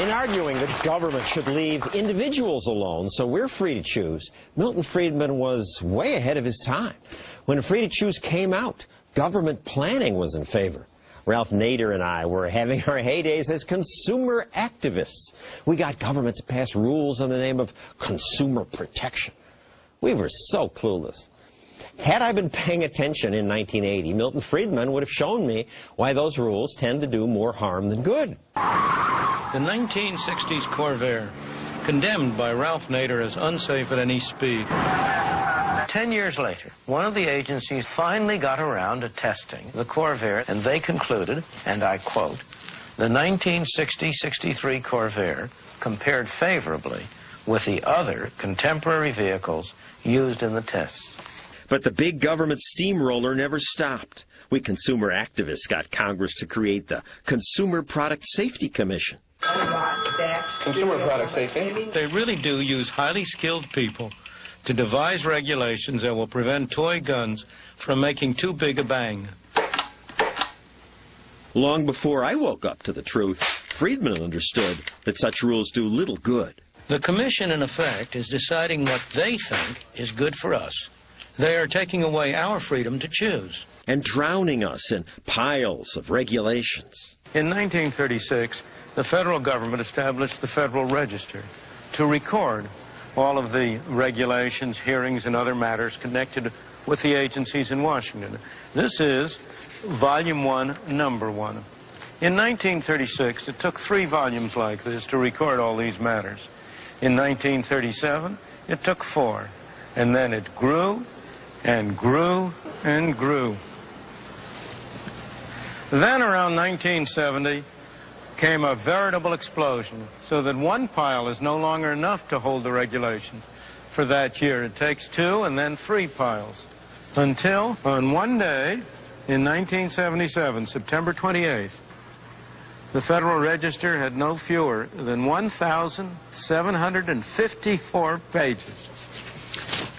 In arguing that government should leave individuals alone so we're free to choose, Milton Friedman was way ahead of his time. When Free to Choose came out, government planning was in favor. Ralph Nader and I were having our heydays as consumer activists. We got government to pass rules in the name of consumer protection. We were so clueless. Had I been paying attention in 1980, Milton Friedman would have shown me why those rules tend to do more harm than good. The 1960s Corvair, condemned by Ralph Nader as unsafe at any speed. 10 years later, one of the agencies finally got around to testing the Corvair, and they concluded, and I quote, the 1960-63 Corvair compared favorably with the other contemporary vehicles used in the tests. But the big government steamroller never stopped. We consumer activists got Congress to create the Consumer Product Safety Commission. Consumer product safety? They really do use highly skilled people to devise regulations that will prevent toy guns from making too big a bang. Long before I woke up to the truth, Friedman understood that such rules do little good. The Commission, in effect, is deciding what they think is good for us. They are taking away our freedom to choose. And drowning us in piles of regulations. In 1936, the federal government established the Federal Register to record all of the regulations, hearings, and other matters connected with the agencies in Washington. This is Volume 1, Number 1. In 1936, it took 3 volumes like this to record all these matters. In 1937, it took 4. And then it grew and grew and grew. Then around 1970 came a veritable explosion, so that 1 pile is no longer enough to hold the regulations for that year. It takes 2 and then 3 piles. Until on one day in 1977, September 28th, the Federal Register had no fewer than 1,754 pages.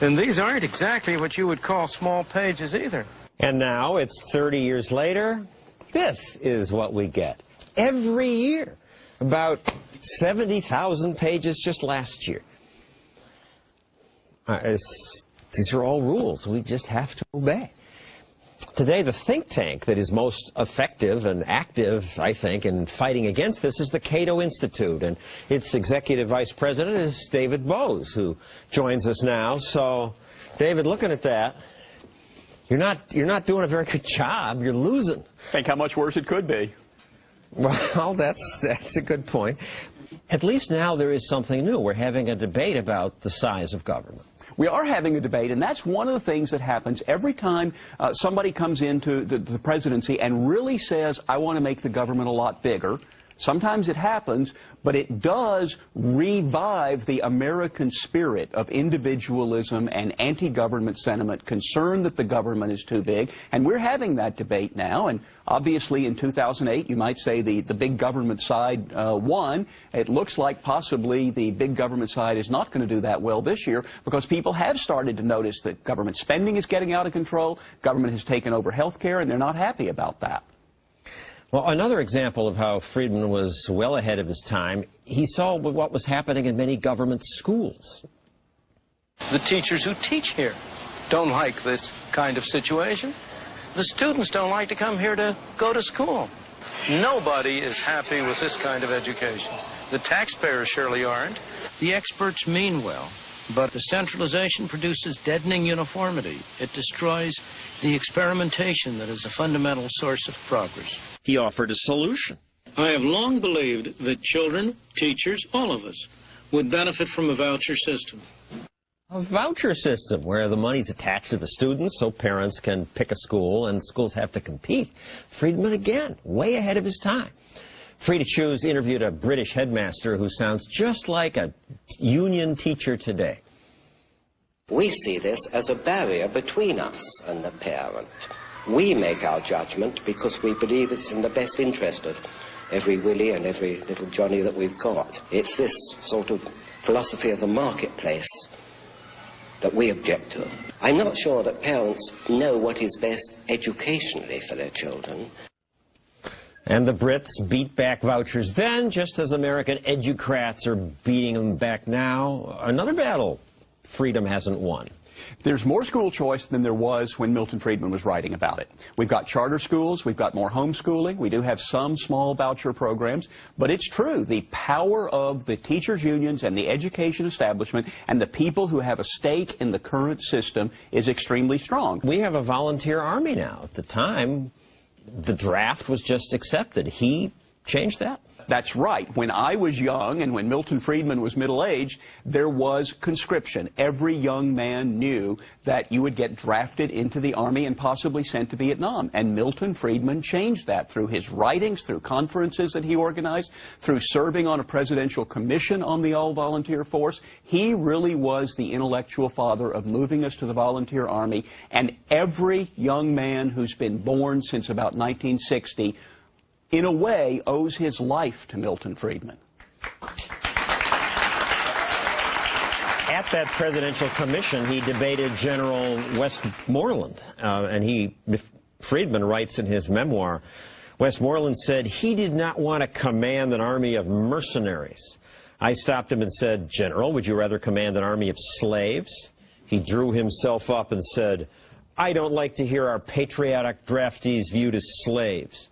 And these aren't exactly what you would call small pages either. And now, it's 30 years later, this is what we get. Every year. About 70,000 pages just last year. These are all rules we just have to obey. Today, the think tank that is most effective and active, I think, in fighting against this is the Cato Institute, and its executive vice president is David Bose, who joins us now. So, David, looking at that, you're not doing a very good job. You're losing. Think how much worse it could be. Well, that's a good point. At least now there is something new. We're having a debate about the size of government. We are having a debate, and that's one of the things that happens every time somebody comes into the presidency and really says, I want to make the government a lot bigger. Sometimes it happens, but it does revive the American spirit of individualism and anti-government sentiment, concern that the government is too big. And we're having that debate now. And obviously in 2008, you might say the big government side won. It looks like possibly the big government side is not going to do that well this year, because people have started to notice that government spending is getting out of control. Government has taken over health care, and they're not happy about that. Well, another example of how Friedman was well ahead of his time, he saw what was happening in many government schools. The teachers who teach here don't like this kind of situation. The students don't like to come here to go to school. Nobody is happy with this kind of education. The taxpayers surely aren't. The experts mean well, but the centralization produces deadening uniformity. It destroys the experimentation that is a fundamental source of progress. He offered a solution. I have long believed that children, teachers, all of us, would benefit from a voucher system. A voucher system where the money's attached to the students so parents can pick a school and schools have to compete. Friedman, again, way ahead of his time. Free to Choose interviewed a British headmaster who sounds just like a union teacher today. We see this as a barrier between us and the parent. We make our judgment because we believe it's in the best interest of every Willie and every little Johnny that we've got. It's this sort of philosophy of the marketplace that we object to. I'm not sure that parents know what is best educationally for their children. And the Brits beat back vouchers then, just as American educrats are beating them back now. Another battle freedom hasn't won. There's more school choice than there was when Milton Friedman was writing about it. We've got charter schools, we've got more homeschooling, we do have some small voucher programs, but it's true, the power of the teachers' unions and the education establishment and the people who have a stake in the current system is extremely strong. We have a volunteer army now. At the time, the draft was just accepted. He changed that. That's right. When I was young and when Milton Friedman was middle-aged, there was conscription. Every young man knew that you would get drafted into the Army and possibly sent to Vietnam. And Milton Friedman changed that through his writings, through conferences that he organized, through serving on a presidential commission on the all-volunteer force. He really was the intellectual father of moving us to the volunteer Army. And every young man who's been born since about 1960 in a way, owes his life to Milton Friedman. At that presidential commission, he debated General Westmoreland, and Friedman writes in his memoir, Westmoreland said he did not want to command an army of mercenaries. I stopped him and said, General, would you rather command an army of slaves? He drew himself up and said, I don't like to hear our patriotic draftees viewed as slaves.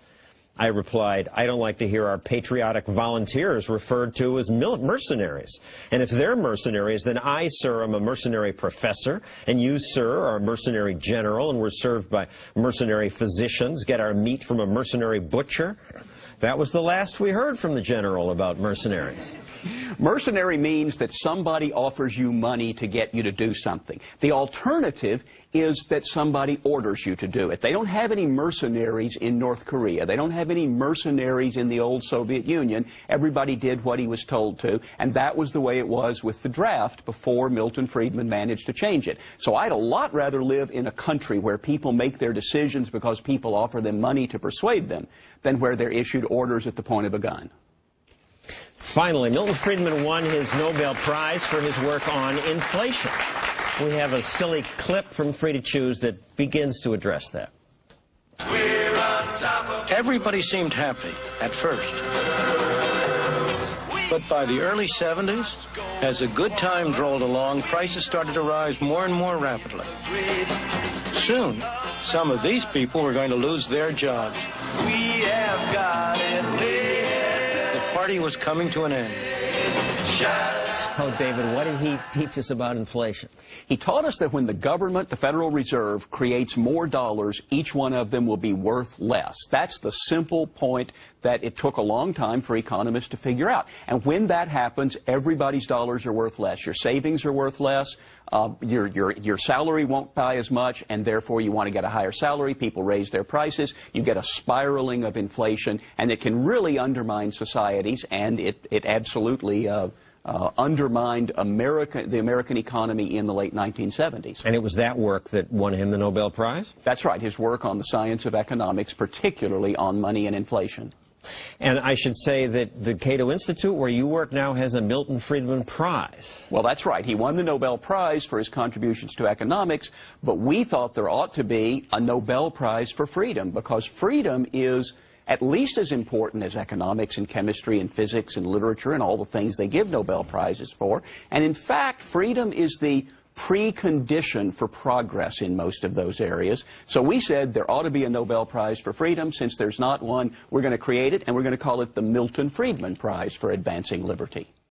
I replied, I don't like to hear our patriotic volunteers referred to as mercenaries. And if they're mercenaries, then I, sir, am a mercenary professor, and you, sir, are a mercenary general, and we're served by mercenary physicians, get our meat from a mercenary butcher. That was the last we heard from the general about mercenaries. Mercenary means that somebody offers you money to get you to do something. The alternative is that somebody orders you to do it. They don't have any mercenaries in North Korea. They don't have any mercenaries in the old Soviet Union. Everybody did what he was told to, and that was the way it was with the draft before Milton Friedman managed to change it. So I'd a lot rather live in a country where people make their decisions because people offer them money to persuade them than where they're issued orders at the point of a gun. Finally, Milton Friedman won his Nobel Prize for his work on inflation. We have a silly clip from Free to Choose that begins to address that. Everybody seemed happy at first. But by the early 70s, as the good times rolled along, prices started to rise more and more rapidly. Soon, some of these people were going to lose their jobs. The party was coming to an end. So, David, what did he teach us about inflation? He taught us that when the government, the Federal Reserve, creates more dollars, each one of them will be worth less. That's the simple point that it took a long time for economists to figure out. And when that happens, everybody's dollars are worth less. Your savings are worth less. Your salary won't buy as much, and therefore you want to get a higher salary. People raise their prices. You get a spiraling of inflation, and it can really undermine societies, and it absolutely undermined the American economy in the late 1970s. And it was that work that won him the Nobel Prize? That's right, his work on the science of economics, particularly on money and inflation. And I should say that the Cato Institute, where you work now, has a Milton Friedman Prize. Well, that's right. He won the Nobel Prize for his contributions to economics, but we thought there ought to be a Nobel Prize for freedom, because freedom is at least as important as economics and chemistry and physics and literature and all the things they give Nobel Prizes for. And in fact, freedom is the precondition for progress in most of those areas. So we said there ought to be a Nobel Prize for freedom. Since there's not one, we're going to create it, and we're going to call it the Milton Friedman Prize for Advancing Liberty.